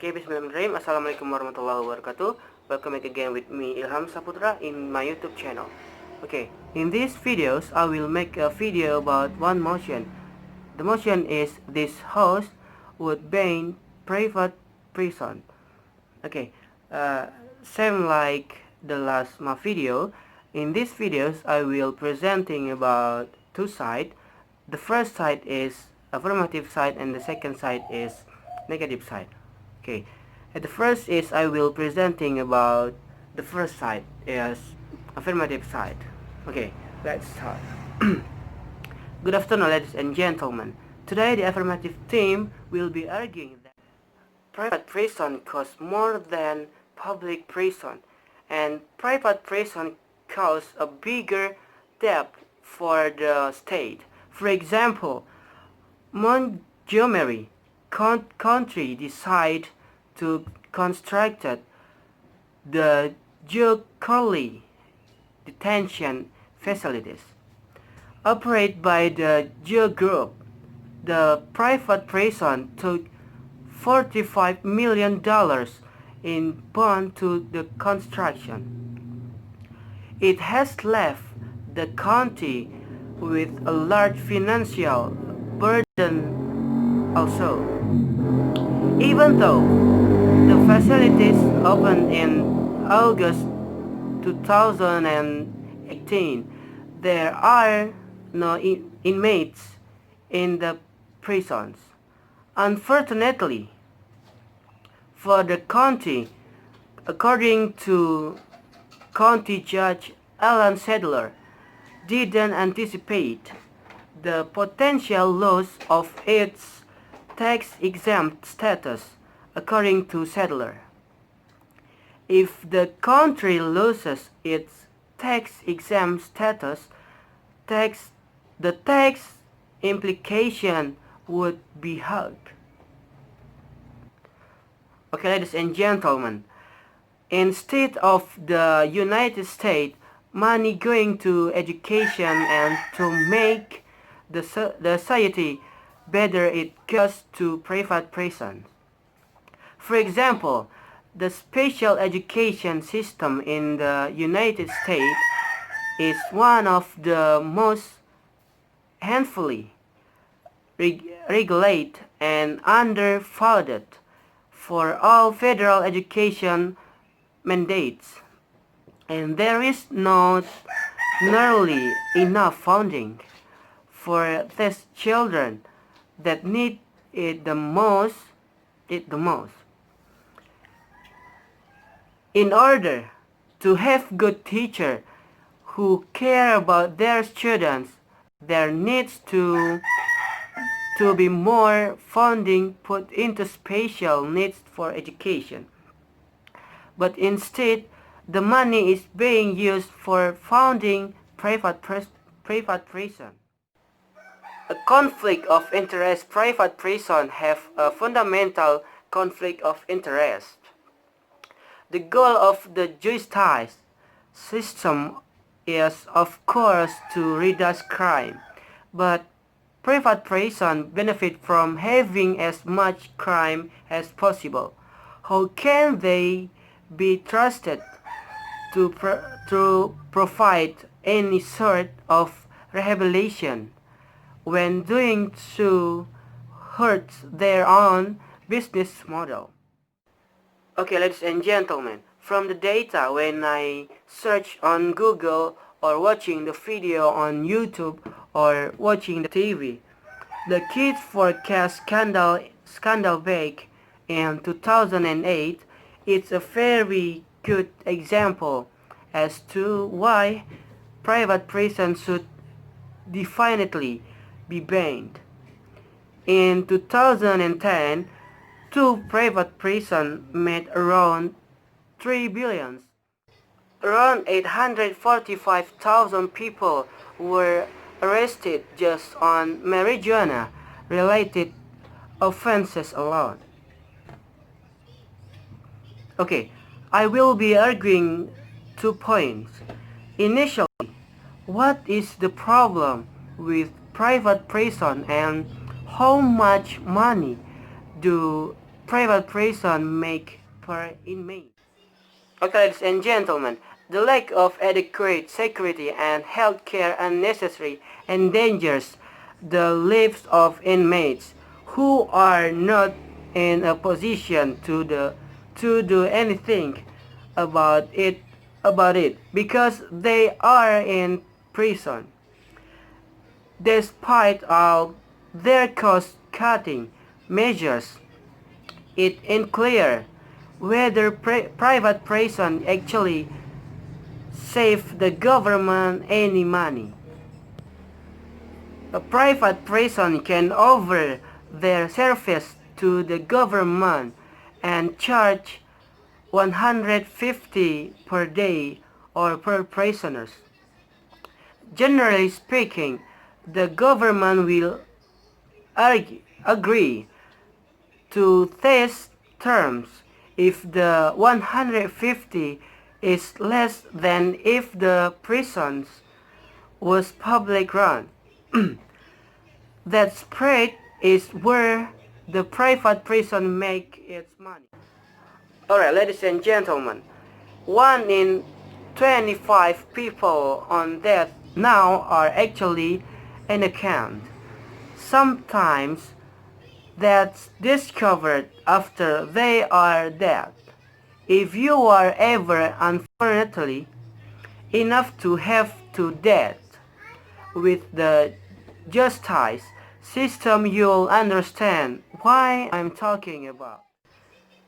Okay, Bismillahirrahmanirrahim. Assalamualaikum warahmatullahi wabarakatuh. Welcome back again with me, Ilham Saputra, in my YouTube channel. Okay, in these videos, I will make a video about one motion. The motion is this house would ban private prison. Okay, same like the last my video. In these videos, I will presenting about two sides. The first side is affirmative side and the second side is negative side. Okay, at the first is I will presenting about the first side is affirmative side. Okay, let's start. Good afternoon, ladies and gentlemen. Today the affirmative team will be arguing that private prison costs more than public prison, and private prison causes a bigger debt for the state. For example, Montgomery County decided to construct the Joe Curley detention facilities. Operated by the Joe Group, the private prison took $45 million in bond to the construction. It has left the county with a large financial burden also. Even though the facilities opened in August 2018, there are no inmates in the prisons. Unfortunately for the county, according to County Judge Alan Sadler, didn't anticipate the potential loss of its tax-exempt status, according to Sadler. If the country loses its tax-exempt status, the tax implication would be hard. Okay, ladies and gentlemen, instead of the United States money going to education and to make the society better, it goes to private prisons. For example, the special education system in the United States is one of the most handfully regulated and underfunded for all federal education mandates, and there is not nearly enough funding for these children that need it the most. In order to have good teachers who care about their students, there needs to be more funding put into special needs for education. But instead, the money is being used for funding private prison. A conflict of interest. Private prison have a fundamental conflict of interest. The goal of the justice system is, of course, to reduce crime, but private prison benefit from having as much crime as possible. How can they be trusted to provide any sort of rehabilitation when doing so hurts their own business model? Okay, ladies and gentlemen, from the data when I search on Google or watching the video on YouTube or watching the TV, the Kids for Cats scandal back in 2008 is a very good example as to why private prisons should definitely be banned. In 2010, two private prisons made around $3 billion. Around 845,000 people were arrested just on marijuana-related offenses alone. Okay, I will be arguing 2 points. Initially, what is the problem with private prison and how much money do private prison make per inmate? Okay, ladies and gentlemen, the lack of adequate security and health care unnecessarily endangers the lives of inmates who are not in a position to do anything about it because they are in prison. Despite all their cost-cutting measures, it unclear whether private prison actually save the government any money. A private prison can offer their service to the government and charge 150 per day or per prisoners. Generally speaking, the government will agree to these terms if the 150 is less than if the prisons was public run. That spread is where the private prison make its money. Alright, ladies and gentlemen, 1 in 25 people on death now are actually an account. Sometimes that's discovered after they are dead. If you are ever unfortunately enough to have to death with the justice system, you'll understand why I'm talking about.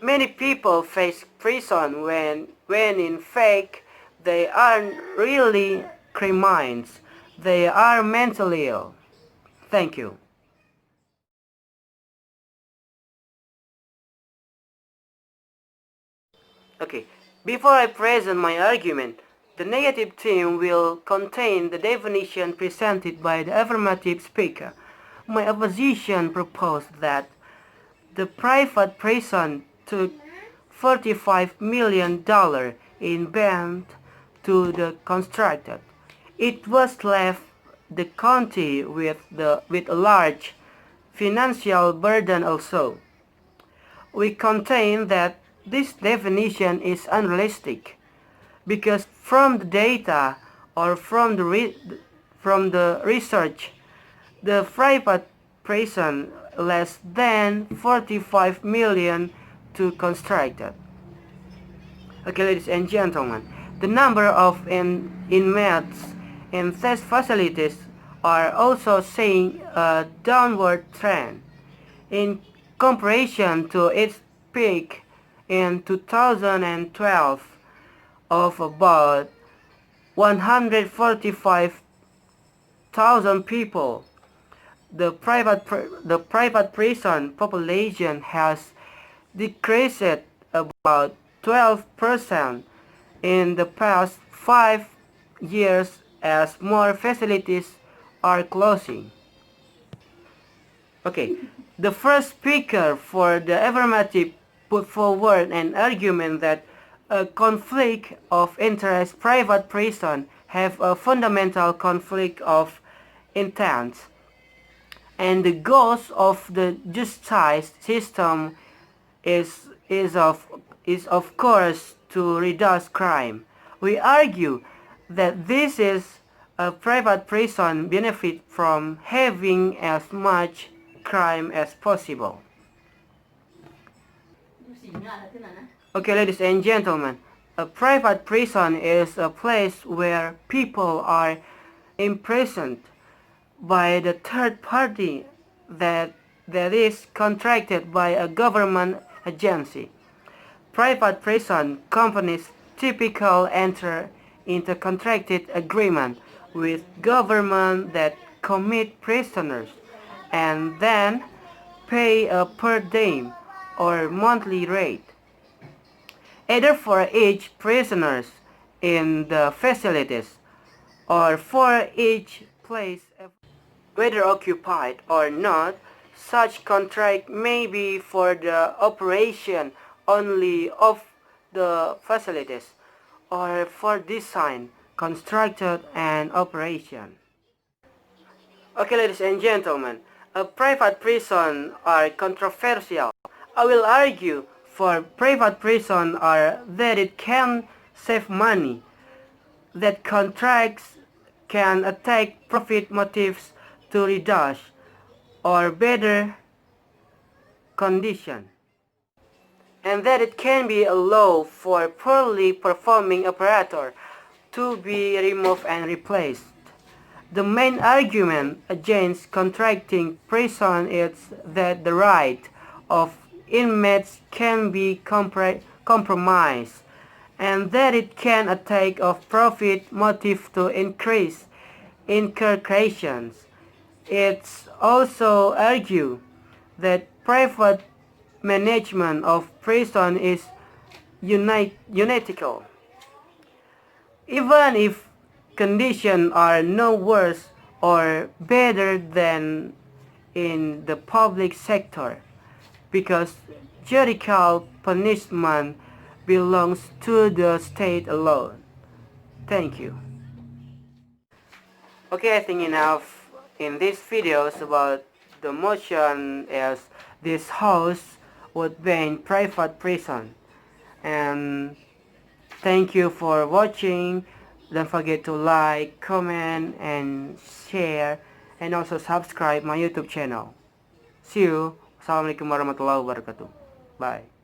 Many people face prison when in fact they aren't really criminals. They are mentally ill. Thank you. Okay, before I present my argument, the negative theme will contain the definition presented by the affirmative speaker. My opposition proposed that the private prison took $45 million in bond to the constructed. It was left the county with a large financial burden also. We contain that this definition is unrealistic because from the data or from the research, the private prison less than 45 million to constructed. Okay, ladies and gentlemen, the number of inmates in these facilities are also seeing a downward trend in comparison to its peak in 2012 of about 145,000 people. The private prison population has decreased about 12% in the past 5 years as more facilities are closing. Okay, the first speaker for the affirmative put forward an argument that a conflict of interest private prison have a fundamental conflict of intent, and the goals of the justice system is of course to reduce crime. We argue that this is a private prison benefit from having as much crime as possible. Okay, ladies and gentlemen, a private prison is a place where people are imprisoned by the third party that is contracted by a government agency. Private prison companies typically enter into contracted agreement with government that commit prisoners and then pay a per diem or monthly rate, either for each prisoners in the facilities or for each place, whether occupied or not. Such contract may be for the operation only of the facilities or for design, construction, and operation. Okay, ladies and gentlemen, a private prison are controversial I will argue for private prison are that it can save money, that contracts can attack profit motives to reduce or better condition, and that it can be a law for poorly performing operator to be removed and replaced. The main argument against contracting prison is that the right of inmates can be compromised, and that it can attack of profit motive to increase incarcerations. It's also argued that private management of prison is unethical. Even if conditions are no worse or better than in the public sector, because judicial punishment belongs to the state alone. Thank you. Okay, I think enough in these videos about the motion as this house would ban private prison. And thank you for watching. Don't forget to like, comment, and share, and also subscribe my YouTube channel. See you. Assalamualaikum warahmatullahi wabarakatuh. Bye.